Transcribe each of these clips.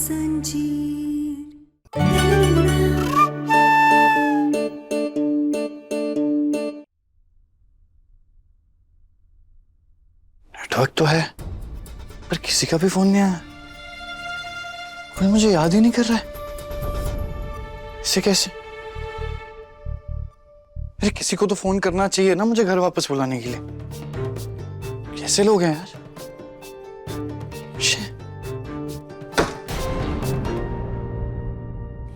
Network तो है पर किसी का भी फोन नहीं आया। कोई मुझे याद ही नहीं कर रहा है। इसे कैसे? अरे किसी को तो फोन करना चाहिए ना मुझे घर वापस बुलाने के लिए। कैसे लोग हैं यार?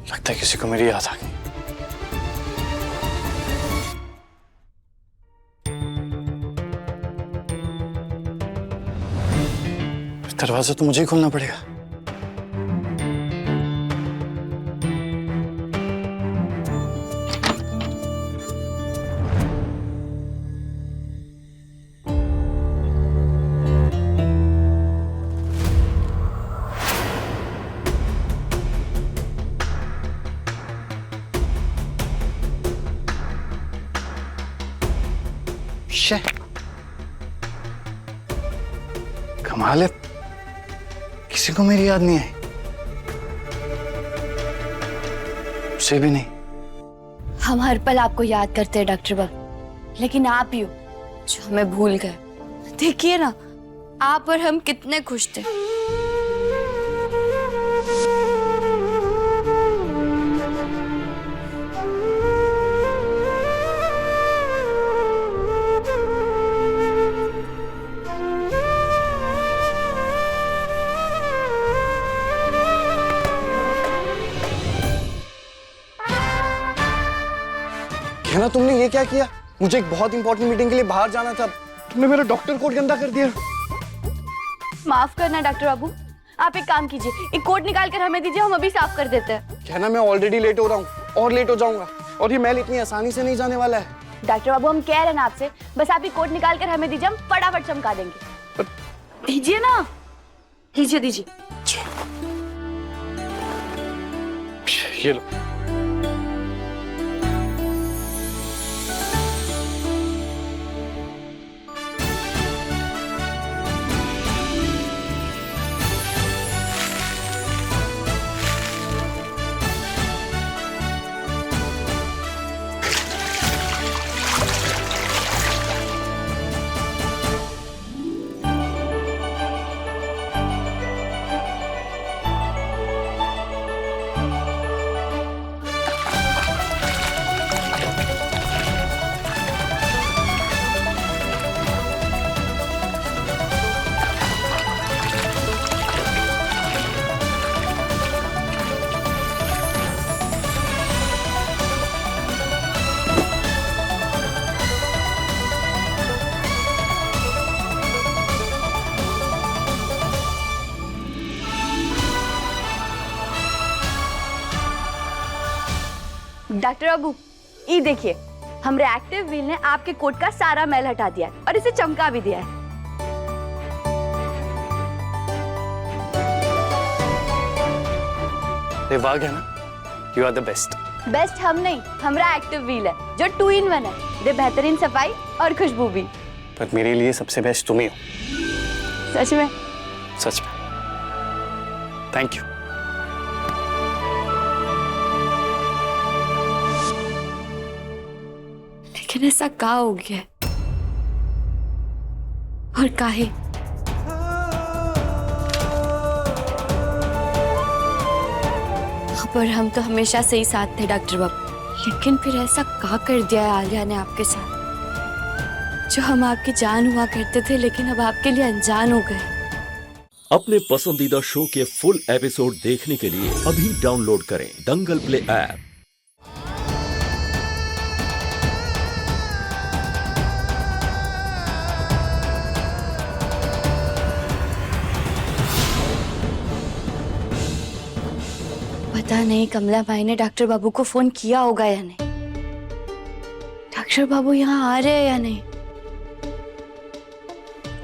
लगता है किसी को मेरी याद आ गई। दरवाजा तो मुझे ही खोलना पड़ेगा। कमाल है, किसी को मेरी याद नहीं आई। उसे भी नहीं। हम हर पल आपको याद करते हैं डॉक्टर बाबू, लेकिन आप ही हो जो हमें भूल गए। देखिए ना, आप और हम कितने खुश थे। कहना तुमने ये क्या किया? मुझे एक बहुत इंपॉर्टेंट मीटिंग के लिए बाहर जाना था, तुमने मेरा डॉक्टर कोट गंदा कर दिया। माफ करना डॉक्टर बाबू, आप एक काम कीजिए, एक कोट निकाल कर हमें दीजिए, हम अभी साफ कर देते हैं। कहना मैं ऑलरेडी लेट हो रहा हूँ और लेट हो जाऊंगा, और ये मैल इतनी आसानी से नहीं जाने वाला है। डॉक्टर बाबू हम कह रहे हैं ना आपसे, बस आप ये कोट निकाल कर हमें दीजिए, हम फटाफट चमका देंगे। दीजिए ना, दीजिए दीजिए। ये लो। डॉक्टर बाबू ये देखिए, हम रिएक्टिव व्हील ने आपके कोट का सारा मैल हटा दिया है और इसे चमका भी दिया है। वाह है ना, you are the best. Best हम नहीं, हमारा एक्टिव व्हील है जो 2 in 1 है, दे बेहतरीन सफाई और खुशबू भी। पर मेरे लिए सबसे बेस्ट तुम ही हो। सच में? सच में। Thank you. लेकिन ऐसा का हो गया और काहे? पर हम तो हमेशा से ही साथ थे डॉक्टर बाबू, लेकिन फिर ऐसा का कर दिया है आलिया ने आपके साथ, जो हम आपकी जान हुआ करते थे लेकिन अब आपके लिए अनजान हो गए। अपने पसंदीदा शो के फुल एपिसोड देखने के लिए अभी डाउनलोड करें दंगल प्ले ऐप। पता नहीं कमला भाई ने डॉक्टर बाबू को फोन किया होगा या नहीं, डॉक्टर बाबू यहाँ आ रहे हैं या नहीं,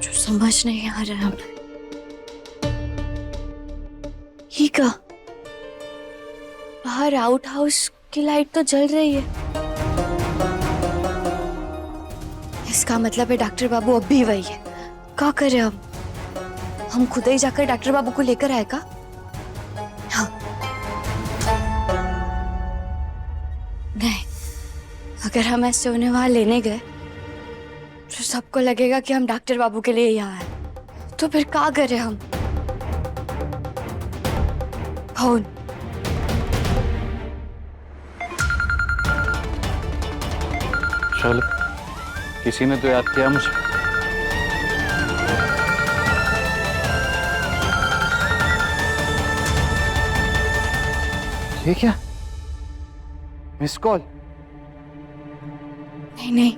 जो समझ नहीं आ रहा हमें। ये क्या, बाहर आउट हाउस की लाइट तो जल रही है, इसका मतलब है डॉक्टर बाबू अब भी वही है। क्या करें हम खुद ही जाकर डॉक्टर बाबू को लेकर आएगा? अगर हम ऐसे उन्हें वहां लेने गए तो सबको लगेगा कि हम डॉक्टर बाबू के लिए यहाँ हैं। तो फिर क्या करें हम? फोन। चल, किसी ने तो याद किया मुझे। ये क्या? Miss call? नहीं नहीं,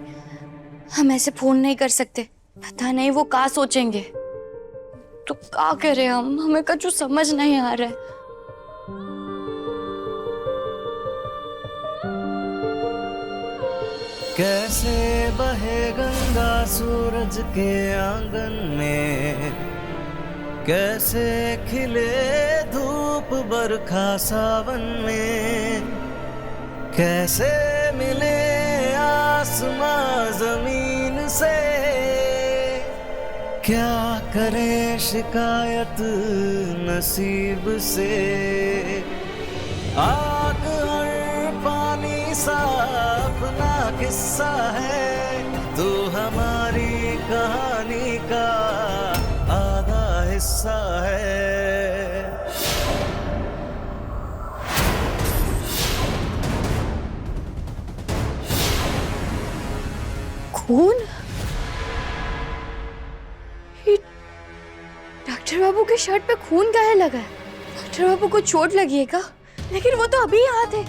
हम ऐसे फोन नहीं कर सकते। पता नहीं वो क्या सोचेंगे। तो क्या करें हम? हमें कुछ समझ नहीं आ रहा है। कैसे बहे गंगा सूरज के आंगन में, कैसे खिले धूप बरखा सावन में, कैसे मिले आसमां जमीन से, क्या करे शिकायत नसीब से। आग और पानी सा अपना किस्सा है, तू हमारी कहानी का आधा हिस्सा है। खून? डॉक्टर बाबू की शर्ट पे खून काहे लगा है? डॉक्टर बाबू को चोट लगी है क्या? लेकिन वो तो अभी यहाँ थे।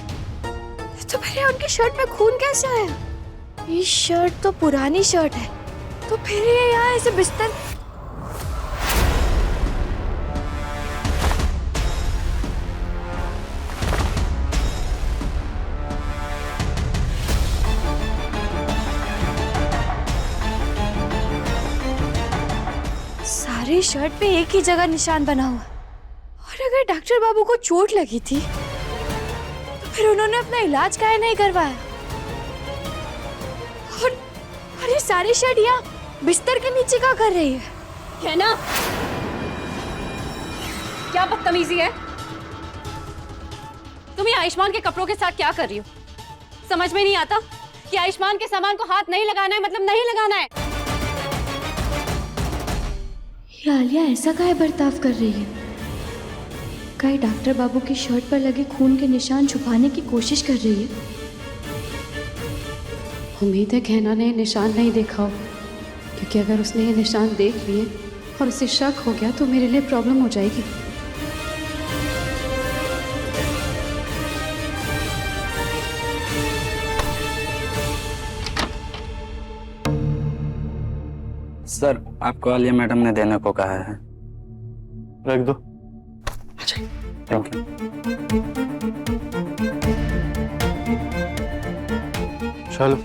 तो पहले उनकी शर्ट पे खून कैसे आया? ये शर्ट तो पुरानी शर्ट है, तो फिर ये यहाँ ऐसे बिस्तर। सारी शर्ट पे एक ही जगह निशान बना हुआ। और अगर डॉक्टर बाबू को चोट लगी थी तो फिर उन्होंने अपना इलाज काहे नहीं करवाया? और ये सारी शर्ट यहाँ बिस्तर के नीचे क्या कर रही है ना? क्या बदतमीजी है? तुम ये आयुष्मान के कपड़ों के साथ क्या कर रही हो? समझ में नहीं आता कि आयुष्मान के सामान को हाथ नहीं लगाना है, मतलब नहीं लगाना है। ये आलिया ऐसा काहे बर्ताव कर रही है? कहीं डॉक्टर बाबू की शर्ट पर लगे खून के निशान छुपाने की कोशिश कर रही है? उम्मीद है कहना ने निशान नहीं देखा हो, क्योंकि अगर उसने ये निशान देख लिए और उसे शक हो गया तो मेरे लिए प्रॉब्लम हो जाएगी। सर, आपको आलिया मैडम ने देने को कहा है। रख दो। Thank you. चलो,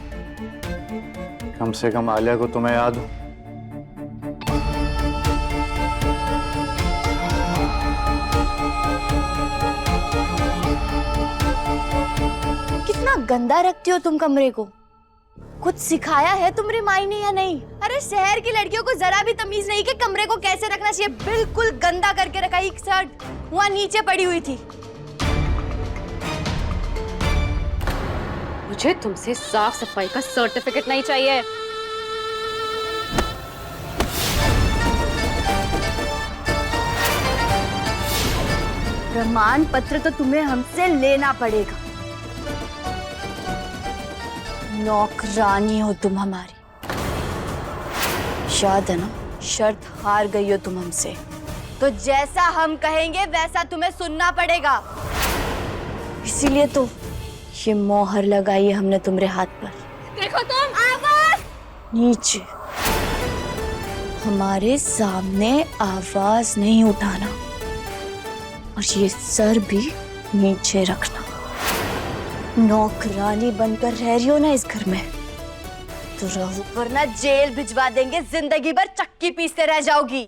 कम से कम आलिया को तुम्हें याद हो। कितना गंदा रखती हो तुम कमरे को। कुछ सिखाया है तुम्हारी माई ने या नहीं? अरे शहर की लड़कियों को जरा भी तमीज नहीं कि कमरे को कैसे रखना चाहिए। बिल्कुल गंदा करके रखा। एक शर्ट वहां नीचे पड़ी हुई थी। मुझे तुमसे साफ सफाई का सर्टिफिकेट नहीं चाहिए। प्रमाण पत्र तो तुम्हें हमसे लेना पड़ेगा। नौकरानी हो तुम हमारी। शायद है ना, शर्त हार गई हो तुम हमसे, तो जैसा हम कहेंगे वैसा तुम्हें सुनना पड़ेगा। इसीलिए तो ये मोहर लगाई है हमने तुम्हारे हाथ पर। देखो तुम, आवाज नीचे। हमारे सामने आवाज नहीं उठाना और ये सर भी नीचे रखना। नौकरानी बनकर रह रही हो ना इस घर में, तो रहो, वरना जेल भिजवा देंगे। जिंदगी भर चक्की पीसते रह जाओगी।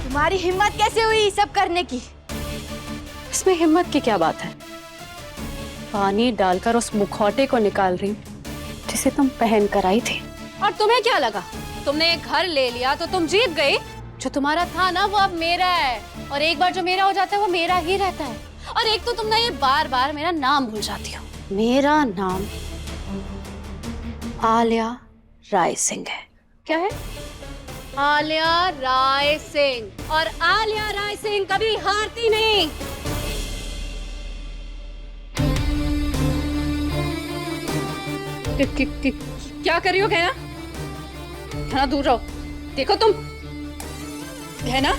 तुम्हारी हिम्मत कैसे हुई ये सब करने की? इसमें हिम्मत की क्या बात है? पानी डालकर उस मुखौटे को निकाल रही हूँ जिसे तुम पहन कर आई थी। और तुम्हें क्या लगा, तुमने एक घर ले लिया तो तुम जीत गई? जो तुम्हारा था ना वो अब मेरा है, और एक बार जो मेरा हो जाता है वो मेरा ही रहता है। और एक तो तुम ना ये बार बार मेरा नाम भूल जाती हो। मेरा नाम आलिया राय सिंह है। क्या है? आलिया राय सिंह। और आलिया राय सिंह कभी हारती नहीं। क्या कर रही हो गहना? गहना दूर रहो। देखो तुम गहना,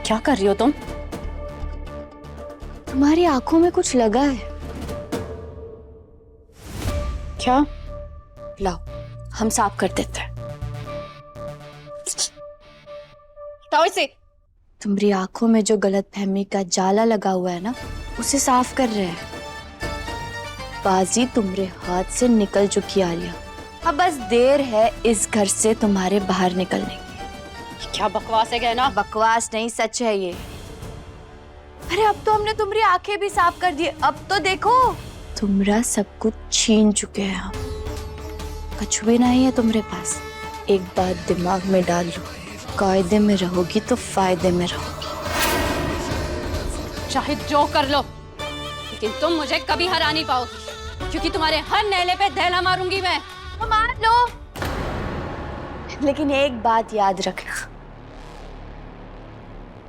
क्या कर रही हो तुम? तुम्हारी आंखों में कुछ लगा है। क्या? लाओ हम साफ कर देते हैं। हटाओ इसे। तुम्हारी आंखों में जो गलतफहमी का जाला लगा हुआ है ना, उसे साफ कर रहे हैं। बाजी तुम्हारे हाथ से निकल चुकी आलिया, अब बस देर है इस घर से तुम्हारे बाहर निकलने की। क्या बकवास है गहना? बकवास नहीं, सच है ये। अरे अब तो हमने तुम्हारी आंखें भी साफ कर दी, अब तो देखो तुम्हारा सब कुछ छीन चुके हैं हम। कुछ भी नहीं है तुम्हारे पास। एक बात दिमाग में डाल लो, कायदे में रहोगी तो फायदे में रहोगी। चाहे जो कर लो, लेकिन तुम मुझे कभी हरा नहीं पाओगी, क्योंकि तुम्हारे हर नेले पे धैला मारूंगी मैं। मार लो, लेकिन एक बात याद रखना,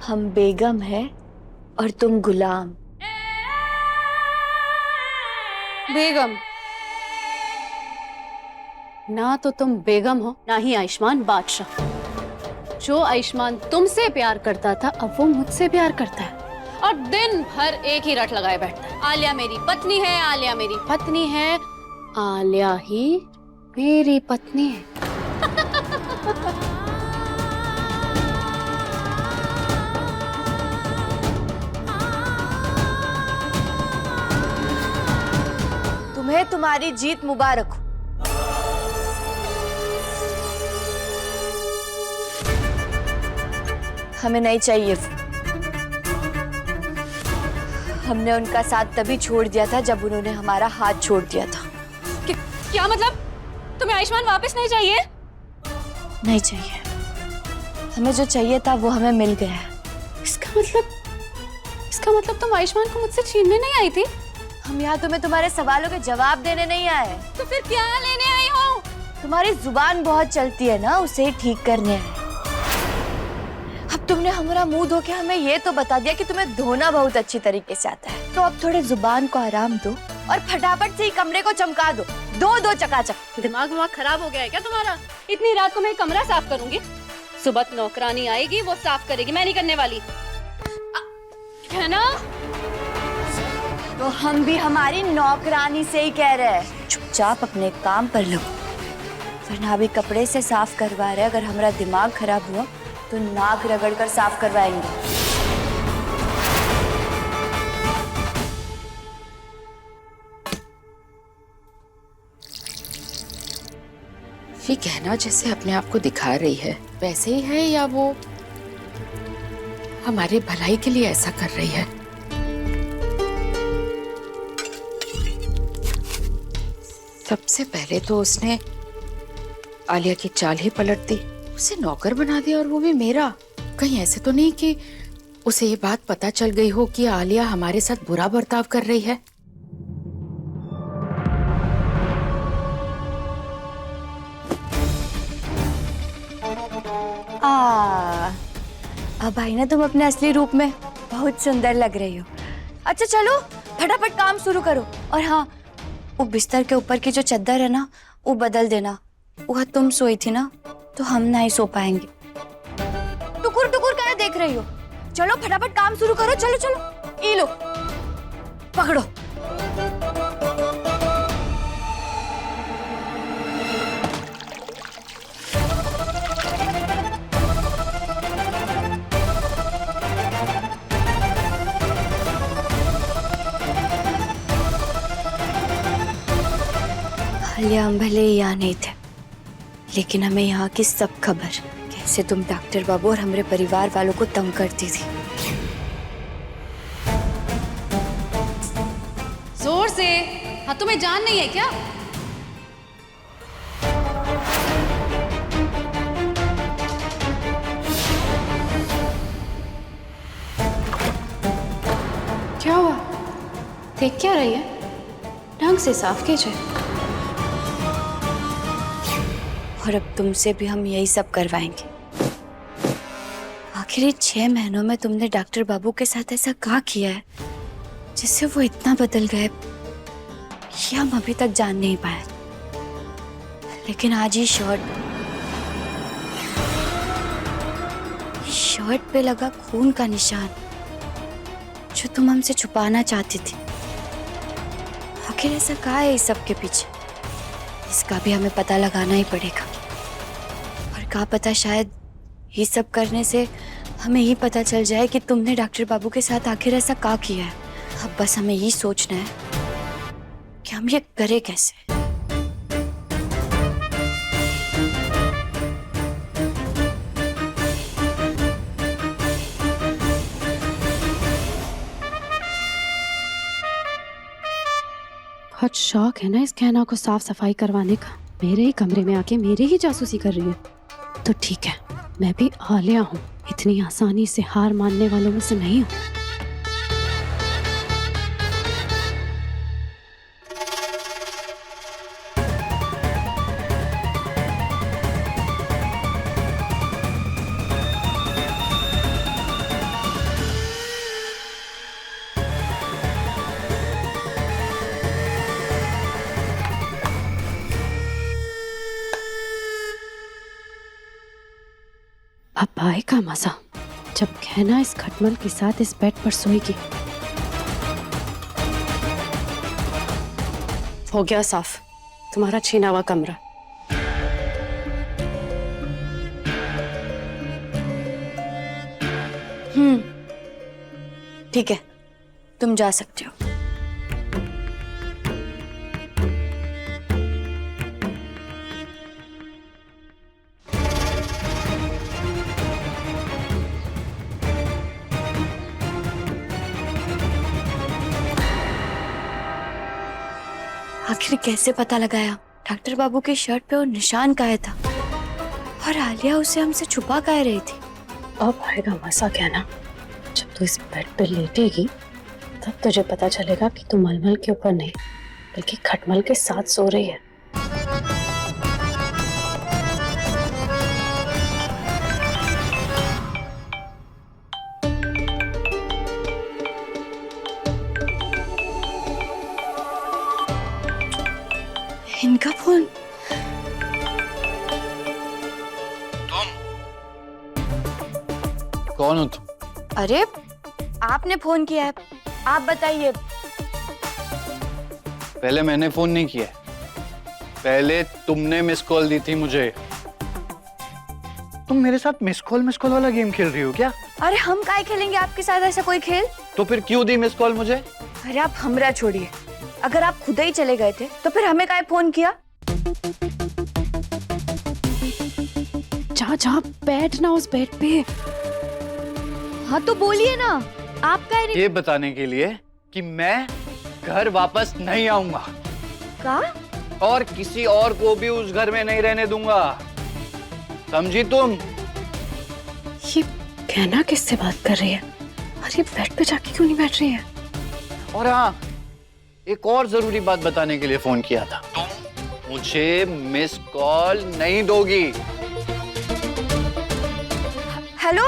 हम बेगम है और तुम गुलाम। बेगम? ना तो तुम बेगम हो, ना ही आयुष्मान बादशाह। जो आयुष्मान तुमसे प्यार करता था, अब वो मुझसे प्यार करता है और दिन भर एक ही रट लगाए बैठता है। आलिया मेरी पत्नी है, आलिया मेरी पत्नी है, आलिया ही मेरी पत्नी है। तुम्हें तुम्हारी जीत मुबारक हो। हमें नहीं चाहिए। हमने उनका साथ तभी छोड़ दिया था जब उन्होंने हमारा हाथ छोड़ दिया था। क्या मतलब? तुम्हें आयुष्मान वापस नहीं चाहिए? नहीं चाहिए। हमें जो चाहिए था वो हमें मिल गया है। इसका मतलब तुम आयुष्मान को मुझसे छीनने नहीं आई थी? हम यहाँ तुम्हें तुम्हारे सवालों के जवाब देने नहीं आए। तो फिर क्या लेने आई हो? तुम्हारी जुबान बहुत चलती है ना, उसे ही ठीक करने आए। अब तुमने हमारा मुंह धो के हमें ये तो बता दिया कि तुम्हें धोना बहुत अच्छी तरीके से आता है, तो अब थोड़े जुबान को आराम दो और फटाफट से ही कमरे को चमका दो। दो चकाचक। दिमाग खराब हो गया है क्या तुम्हारा? इतनी रात को मैं कमरा साफ करूंगी? सुबह नौकरानी आएगी, वो साफ करेगी, मैं नहीं करने वाली। है ना? तो हम भी हमारी नौकरानी से ही कह रहे हैं, चुपचाप अपने काम पर लो, वरना अभी कपड़े से साफ करवा रहे। अगर हमारा दिमाग खराब हुआ तो नाक रगड़ कर साफ करवाएंगे। ये गहना जैसे अपने आप को दिखा रही है वैसे ही है, या वो हमारे भलाई के लिए ऐसा कर रही है? सबसे पहले तो उसने आलिया की चाल ही पलट दी, उसे नौकर बना दिया, और वो भी मेरा। कहीं ऐसे तो नहीं कि उसे ये बात पता चल गई हो कि आलिया हमारे साथ बुरा बर्ताव कर रही है? अब आई ना तुम अपने असली रूप में। बहुत सुंदर लग रही हो। अच्छा चलो फटाफट काम शुरू करो। और हाँ, वो बिस्तर के ऊपर की जो चादर है ना, वो बदल देना। वो तुम सोई थी ना, तो हम नहीं सो पाएंगे। टुकुर टुकुर क्या देख रही हो? चलो फटाफट काम शुरू करो। चलो चलो, ये लो पकड़ो। आलिया हम भले ही यहाँ नहीं थे, लेकिन हमें यहाँ की सब खबर, कैसे तुम डॉक्टर बाबू और हमारे परिवार वालों को तंग करती थी। जोर से। हाँ, तुम्हें जान नहीं है क्या? क्या हुआ? देख क्या रही है? ढंग से साफ कीजिए। और अब तुमसे भी हम यही सब करवाएंगे। आखिर 6 महीनों में तुमने डॉक्टर बाबू के साथ ऐसा क्या किया है जिससे वो इतना बदल गए, ये हम अभी तक जान नहीं पाए। लेकिन आज ये शर्ट पे लगा खून का निशान जो तुम हमसे छुपाना चाहती थी, आखिर ऐसा क्या है इस सब के पीछे? इसका भी हमें पता लगाना ही पड़ेगा। और क्या पता शायद ये सब करने से हमें ये पता चल जाए कि तुमने डॉक्टर बाबू के साथ आखिर ऐसा क्या किया है। अब बस हमें ये सोचना है कि हम ये करें कैसे। बहुत शौक है ना इस कहना को साफ सफाई करवाने का। मेरे ही कमरे में आके मेरी ही जासूसी कर रही है। तो ठीक है, मैं भी आलिया हूँ, इतनी आसानी से हार मानने वालों में से नहीं हूँ। अब आएगा मजा जब कहना इस खटमल के साथ इस बेड पर सोएगी। हो गया साफ तुम्हारा छीना हुआ कमरा। ठीक है, तुम जा सकते हो। आखिर कैसे पता लगाया डॉक्टर बाबू के शर्ट पे वो निशान काहे था, और आलिया उसे हमसे छुपा काहे रही थी? अब आएगा मजा कहना जब तू इस बेड पे लेटेगी, तब तुझे पता चलेगा कि तू मलमल के ऊपर नहीं बल्कि खटमल के साथ सो रही है। इनका फोन। कौन हो तुम? अरे आपने फोन किया है, आप बताइए। पहले मैंने फोन नहीं किया, पहले तुमने मिस कॉल दी थी मुझे। तुम मेरे साथ मिस कॉल वाला गेम खेल रही हो क्या? अरे हम काहे खेलेंगे आपके साथ ऐसा कोई खेल? तो फिर क्यों दी मिस कॉल मुझे? अरे आप हमरा छोड़िए, अगर आप खुद ही चले गए थे तो फिर हमें काहे फोन किया? जा जा बैठ ना उस बेड पे। हाँ तो बोलिए ना, आप काहे नहीं? ये बताने के लिए कि मैं घर वापस नहीं आऊंगा का? और किसी और को भी उस घर में नहीं रहने दूंगा, समझी तुम? ये कहना किससे बात कर रही है? अरे बेड पे जाके क्यों नहीं बैठ रही है? और हाँ, एक और जरूरी बात बताने के लिए फोन किया था। तुम मुझे मिस कॉल नहीं दोगी। हेलो,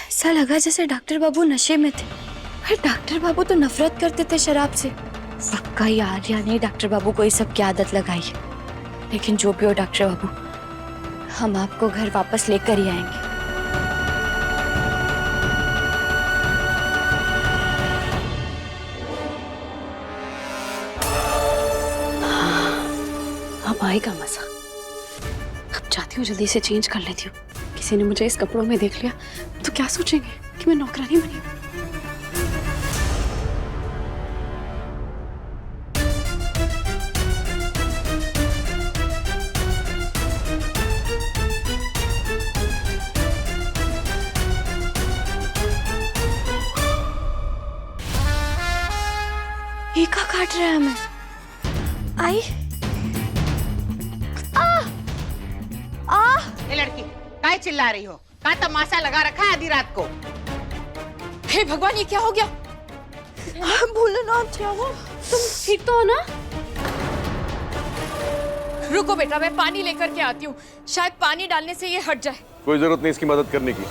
ऐसा लगा जैसे डॉक्टर बाबू नशे में थे। अरे डॉक्टर बाबू तो नफरत करते थे शराब से। पक्का ही आलिया ने डॉक्टर बाबू को ये सब की आदत लगाई है। लेकिन जो भी हो डॉक्टर बाबू, हम आपको घर वापस लेकर ही आएंगे। अब आएगा मजा। अब जाती हूँ, जल्दी से चेंज कर लेती हूँ। किसी ने मुझे इस कपड़ों में देख लिया तो क्या सोचेंगे कि मैं नौकरानी बनी हूँ। ये का काट रहा है हमें? आई ये लड़की काय चिल्ला रही हो? का तमाशा लगा रखा है आधी रात को? हे भगवान, ये क्या हो गया? भोलेनाथ क्या हुआ? तुम ठीक तो हो ना? रुको बेटा, मैं पानी लेकर के आती हूँ, शायद पानी डालने से ये हट जाए। कोई जरूरत नहीं इसकी मदद करने की।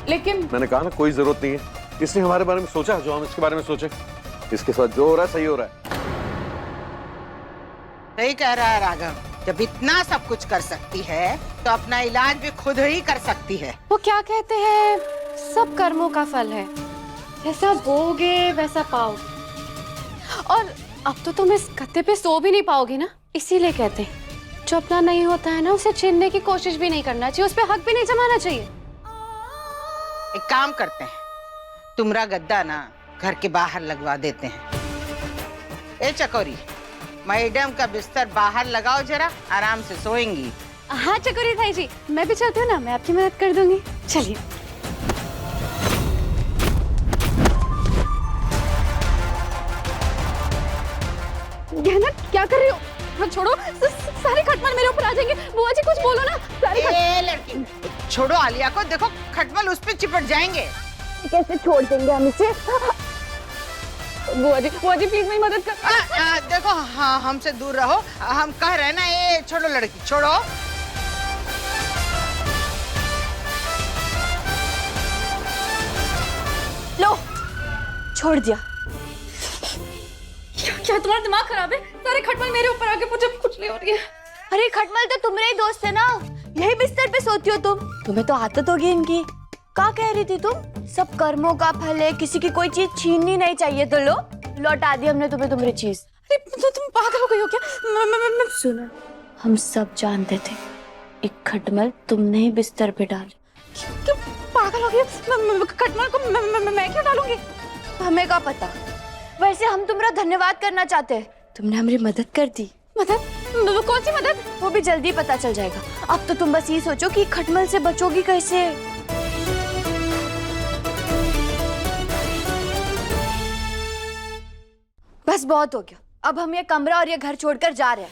लेकिन मैंने कहा ना कोई जरूरत नहीं है। इसने हमारे बारे में सोचा जो हम इसके बारे में सोचे। इसके साथ जो हो रहा है सही हो रहा है। सही कह रहा है राघव, जब इतना सब कुछ कर सकती है तो अपना इलाज भी खुद ही कर सकती है। वो क्या कहते हैं, सब कर्मों का फल है, जैसा बोगे वैसा पाओगे। और अब तो तुम इस गद्दे पे सो भी नहीं पाओगे ना, इसीलिए कहते हैं जो अपना नहीं होता है ना उसे छीनने की कोशिश भी नहीं करना चाहिए, उस पर हक भी नहीं जमाना चाहिए। एक काम करते हैं, तुम्हारा गद्दा ना घर के बाहर लगवा देते हैं। ए चकोरी, मैडम का बिस्तर बाहर लगाओ, जरा आराम से सोएंगी। हाँ चकोरी भाई जी, मैं भी चाहती हूँ ना, मैं आपकी मदद कर दूंगी। चलिए। गहना क्या कर रही हो? हाँ, छोड़ो, सारे खटमल मेरे ऊपर आ जाएंगे। बुआ जी कुछ बोलो ना। ए लड़की, छोड़ो आलिया को, देखो खटमल उस पे चिपट जाएंगे। कैसे छोड़ देंगे हम इसे? बुआ जी प्लीज मेरी मदद कर। देखो हाँ, हमसे दूर रहो, हम कह रहे हैं ना। ये छोड़ो लड़की, छोड़ो। लो, छोड़ दिया। क्या तुम्हारा दिमाग खराब है? सारे खटमल मेरे ऊपर आके मुझे कुछ नहीं हो रही है। अरे खटमल तो तुम्हारे ही दोस्त है ना, यही बिस्तर पे सोती हो तुम, तुम्हें तो आदत होगी इनकी। क्या कह रही थी तुम? सब कर्मों का फल है, किसी की कोई चीज छीननी नहीं चाहिए। तो लो, लौटा दी हमने तुम्हें तुम्हारी चीज। अरे तो तुम पागल हो गई हो क्या? मैं सुनो, हम सब जानते थे एक खटमल तुमने ही बिस्तर पे डाल। क्यों पागल हो गई? खटमल को मैं क्यों डालूंगी? हमें क्या पता। वैसे हम तुम्हारा धन्यवाद करना चाहते हैं, तुमने हमारी मदद कर दी। मदद? कौन सी मदद? वो भी जल्दी पता चल जाएगा। अब तो तुम बस ये सोचो कि खटमल से बचोगी कैसे। बस बहुत हो गया, अब हम ये कमरा और ये घर छोड़कर जा रहे हैं।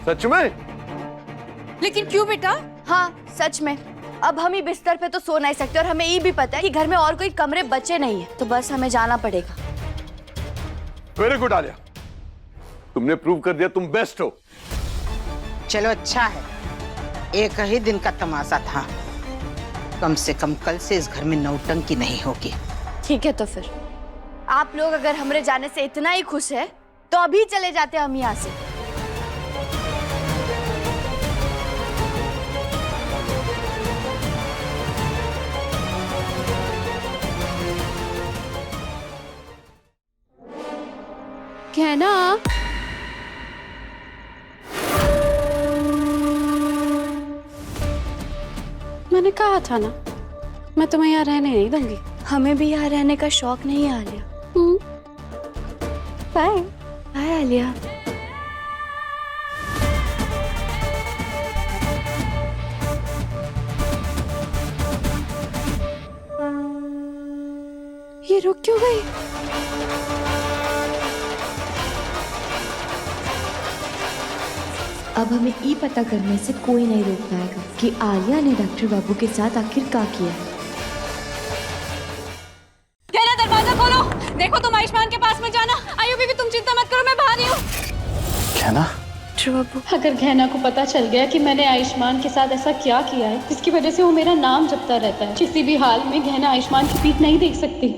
सच में? लेकिन क्यों बेटा? हाँ सच में, अब हम ही बिस्तर पे तो सो नहीं सकते और हमें ये भी पता है कि घर में और कोई कमरे बचे नहीं है, तो बस हमें जाना पड़ेगा। वेरी गुड आलिया, तुमने प्रूव कर दिया तुम बेस्ट हो। चलो अच्छा है, एक ही दिन का तमाशा था, कम से कम कल से इस घर में नौटंकी नहीं होगी। ठीक है, तो फिर आप लोग अगर हमरे जाने से इतना ही खुश है तो अभी चले जाते हम यहाँ से। कहना मैंने कहा था ना, मैं तुम्हें यहाँ रहने नहीं दूंगी। हमें भी यहाँ रहने का शौक नहीं है आलिया। Bye bye Alia. ये रुक क्यों गई? अब हमें ये पता करने से कोई नहीं रोक पाएगा कि आलिया ने डॉक्टर बाबू के साथ आखिर क्या किया है। कहना दरवाजा खोलो, देखो तुम आयुष्मान के पास मत जाना। आयु बीबी तुम चिंता मत करो, मैं बाहर ही हूँ। क्या ना? डॉक्टर बाबू, अगर गहना को पता चल गया कि मैंने आयुष्मान के साथ ऐसा क्या किया है जिसकी वजह से वो मेरा नाम जपता रहता है, किसी भी हाल में गहना आयुष्मान की पीठ नहीं देख सकती।